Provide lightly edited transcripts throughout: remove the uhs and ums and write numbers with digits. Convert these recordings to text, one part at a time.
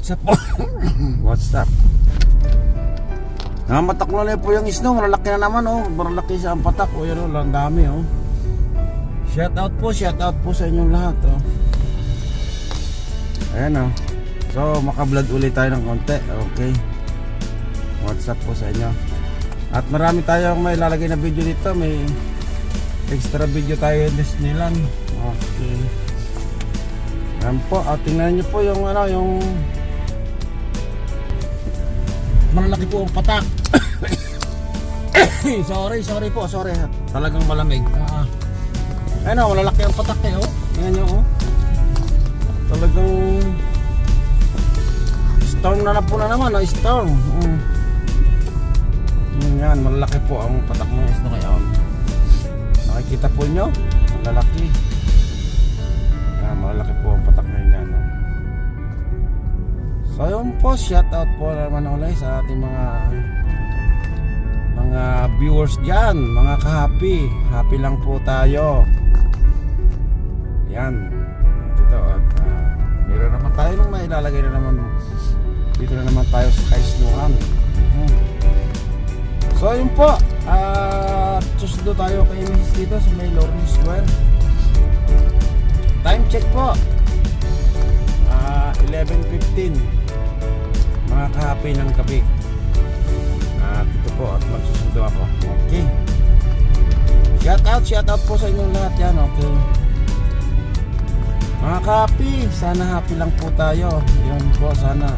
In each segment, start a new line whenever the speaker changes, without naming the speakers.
What's up po? What's up? Namatak na po yung snow. Malalaki na naman oh. Malalaki siya ang patak. O yan oh, ang dami oh. Shout out po sa inyong lahat oh. Ayan oh. So makablad ulit tayo ng konti. Okay. What's up po sa inyo? At marami tayong may lalagay na video dito. May extra video tayo in Disneyland. Okay. Ayan po, tingnan nyo po yung ano, yung malalaki po ang patak. sorry po. Talagang malamig. Ayun o, malalaki ang patak eh oh. Tingnan nyo oh. Talagang storm na po na naman, storm. Yan, malalaki po ang patak ng isno kaya. Nakikita po nyo, malalaki. Malaki po ang patak ngayon yan no? So yun po, shout out po naman ulit sa ating mga viewers dyan, mga ka-happy. Happy lang po tayo. Yan dito at meron naman tayo nung may ilalagay na naman dito na naman tayo sa kaisnuhan. So yun po, susundo tayo kay Mrs. dito sa may Lawrence Square. Time check po 11:15 mga ka-happy ng gabi. Dito po at magsusundo ako. Okay. Shout out po sa inyong lahat yan. Okay. Mga ka-happy, sana happy lang po tayo. Yun po, sana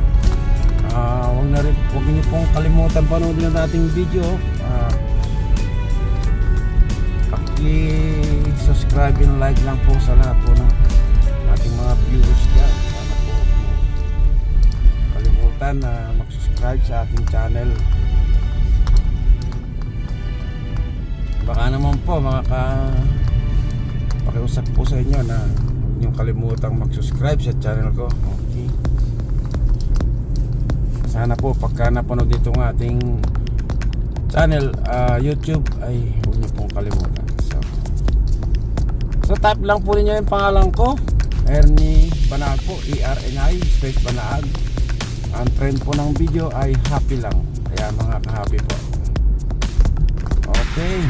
huwag niyo pong kalimutan panoodin ang ating video. Subscribe and like lang po sa lahat po ng ating mga viewers dyan. Sana po kalimutan na mag-subscribe sa ating channel. Baka naman po pakiusap po sa inyo na huwag niyong kalimutang mag-subscribe sa channel ko. Okay. Sana po pagka napanood itong ating channel YouTube ay huwag niyo pong kalimutan. So type lang po ninyo yung pangalan ko, Ernie Banaag po, ERNI space Banaag. Ang trend po ng video ay happy lang. Kaya mga ka-happy po. Okay.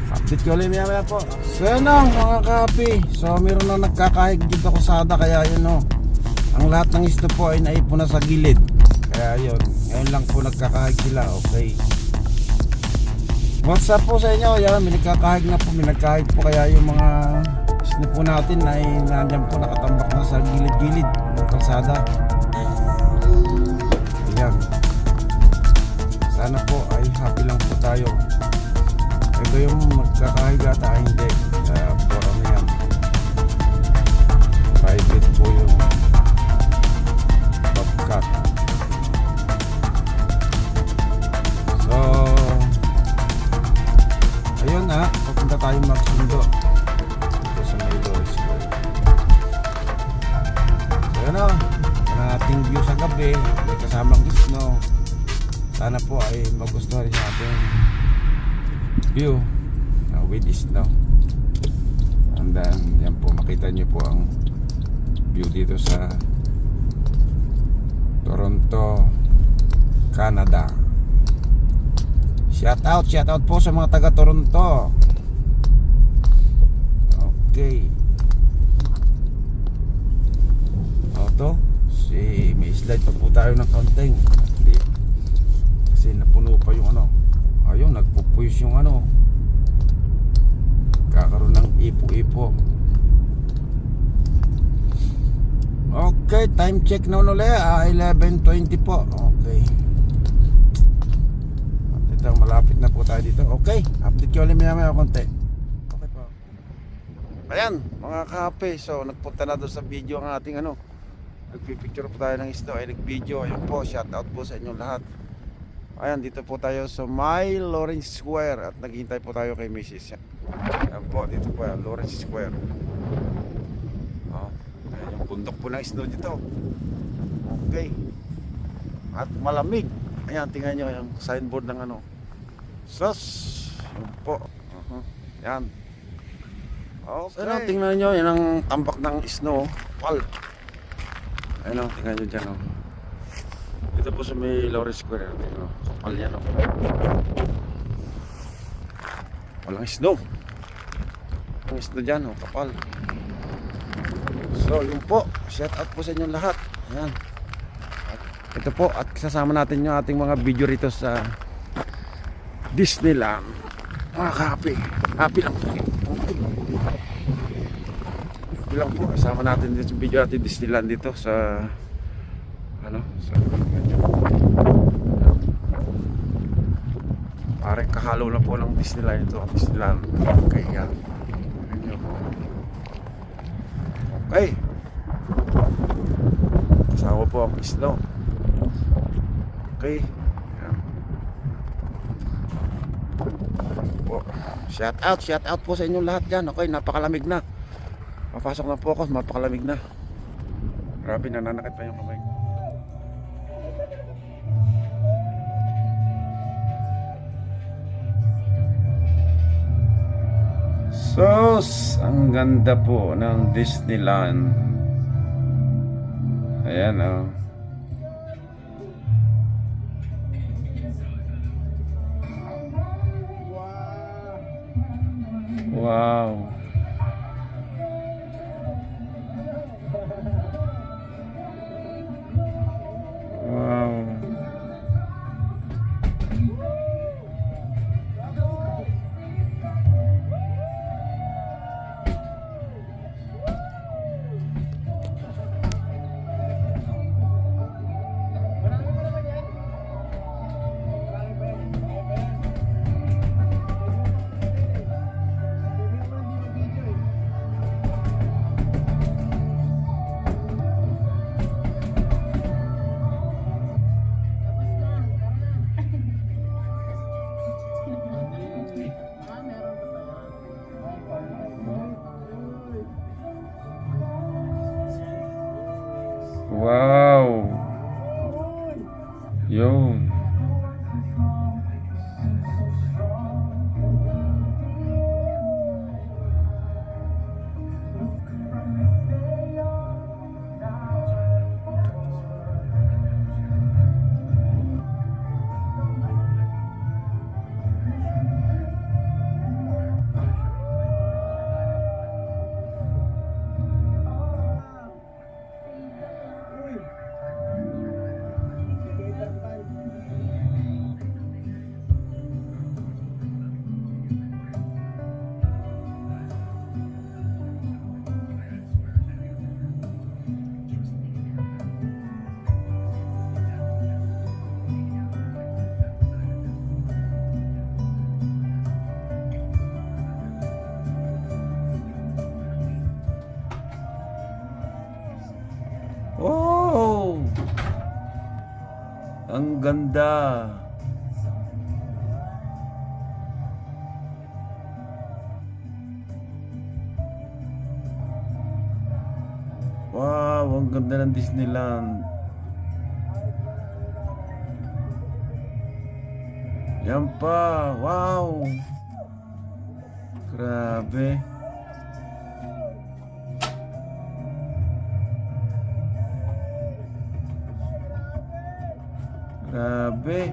Update ko ulit maya po. So yun o mga ka-happy. So meron na nagkakahig dito kusada. Kaya yun o, ang lahat ng isto po ay naipon na sa gilid. Kaya yun, ngayon lang po nagkakahig sila. Okay. What's up po sa inyo? Yan, may nagkakahig na po. May nagkahig po kaya yung mga snow po natin ay nandiyan po nakatambak na sa gilid-gilid ng kalsada. Ayan. Sana po ay happy lang po tayo. Ito yung magkakahig ata ay hindi. Por ano yan. Private po yung bobcat. So ayun papunta tayo magsundo dito sa may Lawrence Square. So yun ang ating view sa gabi. May kasamang snow. Sana po ay magustuhan rin yung ating view with snow. And then yan po, makita nyo po ang view dito sa Toronto, Canada. Shout out po sa mga taga Toronto. Okay. Auto, may slide pa po tayo ng kaunting. Kasi napuno pa yung ano. Ayun, nagpupuyos yung ano. Kakaroon ng ipo-ipo. Okay, time check na ulit. 11:20 po. Okay. Malapit na po tayo dito. Okay, update ko ulit maya konti. Okay po. Ayan, mga ka-happy. So, nagpunta na doon sa video ang ating ano. Nagpipicture po tayo ng snow. Ay, nag-video. Ayun po, shout out po sa inyong lahat. Ayan, dito po tayo sa may Lawrence Square. At naghihintay po tayo kay Mrs. Ayan po, dito po yan, Lawrence Square. Ayan, yung bundok po ng snow dito. Okay. At malamig. Ayan, tingnan nyo yung signboard ng ano. Sus. Ayan po. Yan. Okay. So, tingnan nyo, yan ang tambak ng snow. Wall. Ayun o, tingnan nyo dyan o. Ito po sa may Laurel Square. Tingnan o, kapal yan o. Walang snow. Walang snow dyan o, kapal. So yun po, shout out po sa inyong lahat. Ayan. At ito po, at kasama natin yung ating mga video rito sa Disneyland. Mga ka-happy. Happy lang po. Bilang po, kasama natin dito sa video natin Disneyland dito sa ano, sa parang kahalo na po ng Disneyland ito, ang Disneyland. Kaya okay, kasama po ang snow. Okay, ayan. Shout out po sa inyong lahat dyan. Okay, napakalamig na. Papasok na po ako, mapakalamig na. Grabe, nananakit pa yung kamay ko. Sos, ang ganda po ng Disneyland. Ayan oh. Wow. Wow. Yun. Oh, ang ganda. Wow, ang ganda ng Disneyland. Yan pa, wow. Grabe. Grabe.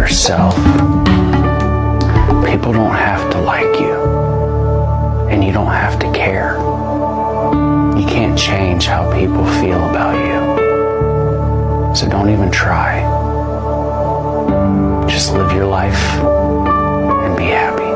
yourself. People don't have to like you, and you don't have to care. You can't change how people feel about you. don't even try. Just live your life and be happy.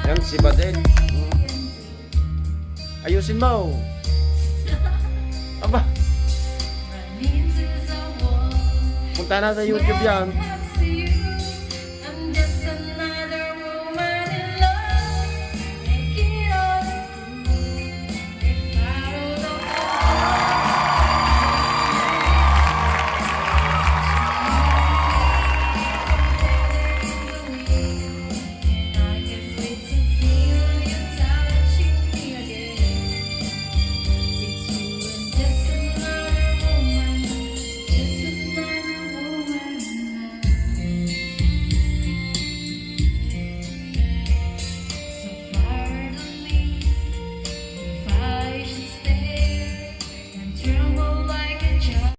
Yan, si Badel. Ayusin mo. Aba, punta na sa YouTube yan.